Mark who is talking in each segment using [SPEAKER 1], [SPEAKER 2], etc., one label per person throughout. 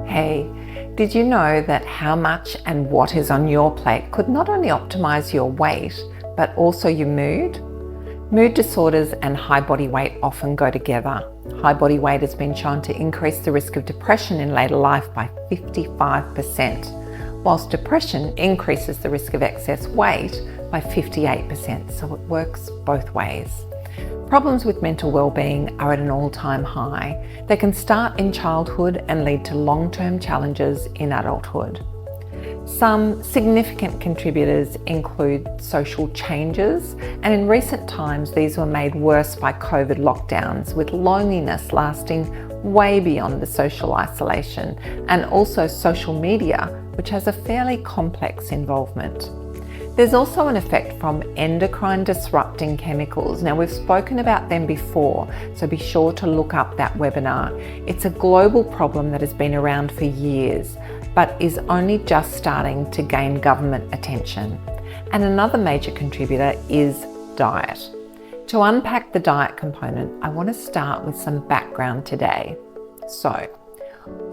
[SPEAKER 1] Hey, did you know that how much and what is on your plate could not only optimize your weight, but also your mood? Mood disorders and high body weight often go together. High body weight has been shown to increase the risk of depression in later life by 55%, whilst depression increases the risk of excess weight by 58%, so it works both ways. Problems with mental well-being are at an all-time high. They can start in childhood and lead to long-term challenges in adulthood. Some significant contributors include social changes, and in recent times these were made worse by COVID lockdowns, with loneliness lasting way beyond the social isolation, and also social media, which has a fairly complex involvement. There's also an effect from endocrine disrupting chemicals. Now, we've spoken about them before, so be sure to look up that webinar. It's a global problem that has been around for years, but is only just starting to gain government attention. And another major contributor is diet. To unpack the diet component, I want to start with some background today. So,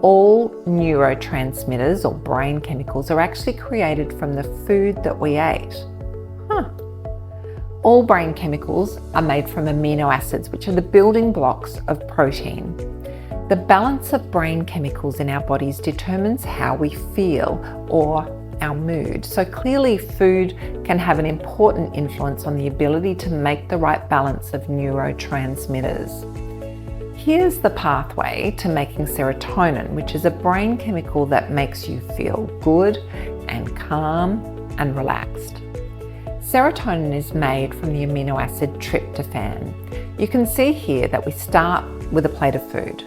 [SPEAKER 1] all neurotransmitters or brain chemicals are actually created from the food that we ate. All brain chemicals are made from amino acids, which are the building blocks of protein. The balance of brain chemicals in our bodies determines how we feel or our mood. So clearly food can have an important influence on the ability to make the right balance of neurotransmitters. Here's the pathway to making serotonin, which is a brain chemical that makes you feel good and calm and relaxed. Serotonin is made from the amino acid tryptophan. You can see here that we start with a plate of food.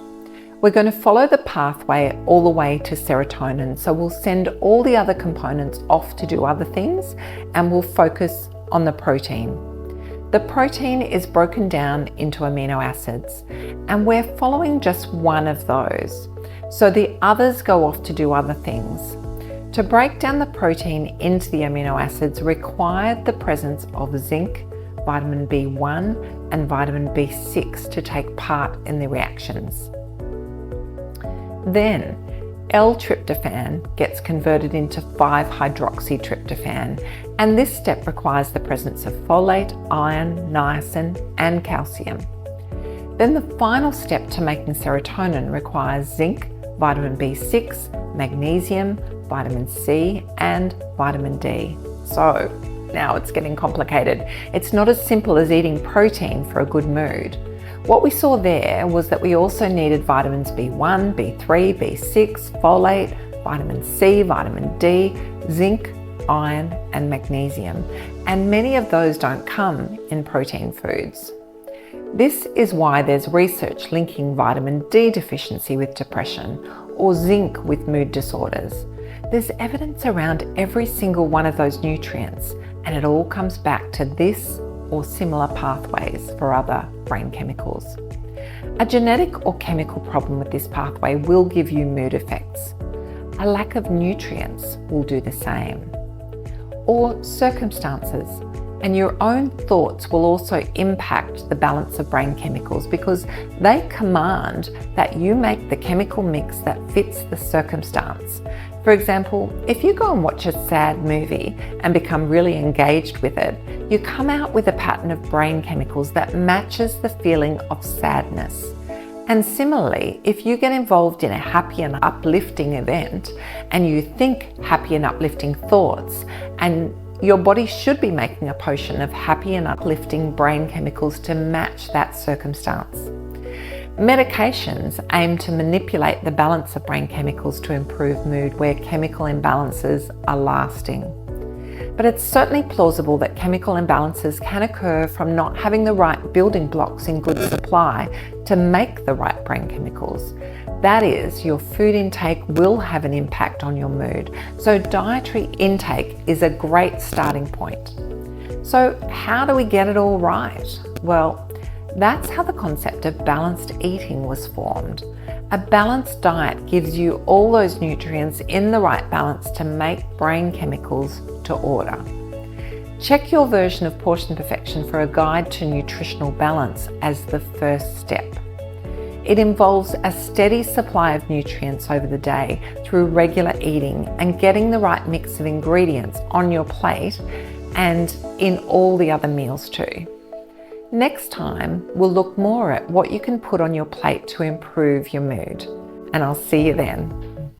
[SPEAKER 1] We're going to follow the pathway all the way to serotonin, so we'll send all the other components off to do other things, and we'll focus on the protein. The protein is broken down into amino acids, and we're following just one of those, so the others go off to do other things. To break down the protein into the amino acids required the presence of zinc, vitamin B1 and vitamin B6 to take part in the reactions. Then L-tryptophan gets converted into 5-hydroxytryptophan, and this step requires the presence of folate, iron, niacin, and calcium. Then the final step to making serotonin requires zinc, vitamin B6, magnesium, vitamin C, and vitamin D. So now it's getting complicated. It's not as simple as eating protein for a good mood. What we saw there was that we also needed vitamins B1, B3, B6, folate, vitamin C, vitamin D, zinc, iron, and magnesium. And many of those don't come in protein foods. This is why there's research linking vitamin D deficiency with depression or zinc with mood disorders. There's evidence around every single one of those nutrients, and it all comes back to this or similar pathways for other brain chemicals. A genetic or chemical problem with this pathway will give you mood effects. A lack of nutrients will do the same. Or circumstances and your own thoughts will also impact the balance of brain chemicals, because they command that you make the chemical mix that fits the circumstance. For example, if you go and watch a sad movie and become really engaged with it, you come out with a pattern of brain chemicals that matches the feeling of sadness. And similarly, if you get involved in a happy and uplifting event and you think happy and uplifting thoughts, and your body should be making a potion of happy and uplifting brain chemicals to match that circumstance. Medications aim to manipulate the balance of brain chemicals to improve mood where chemical imbalances are lasting. But it's certainly plausible that chemical imbalances can occur from not having the right building blocks in good supply to make the right brain chemicals. That is, your food intake will have an impact on your mood, so dietary intake is a great starting point. So how do we get it all right? Well, that's how the concept of balanced eating was formed. A balanced diet gives you all those nutrients in the right balance to make brain chemicals to order. Check your version of Portion Perfection for a guide to nutritional balance as the first step. It involves a steady supply of nutrients over the day through regular eating and getting the right mix of ingredients on your plate and in all the other meals too. Next time, we'll look more at what you can put on your plate to improve your mood. And I'll see you then.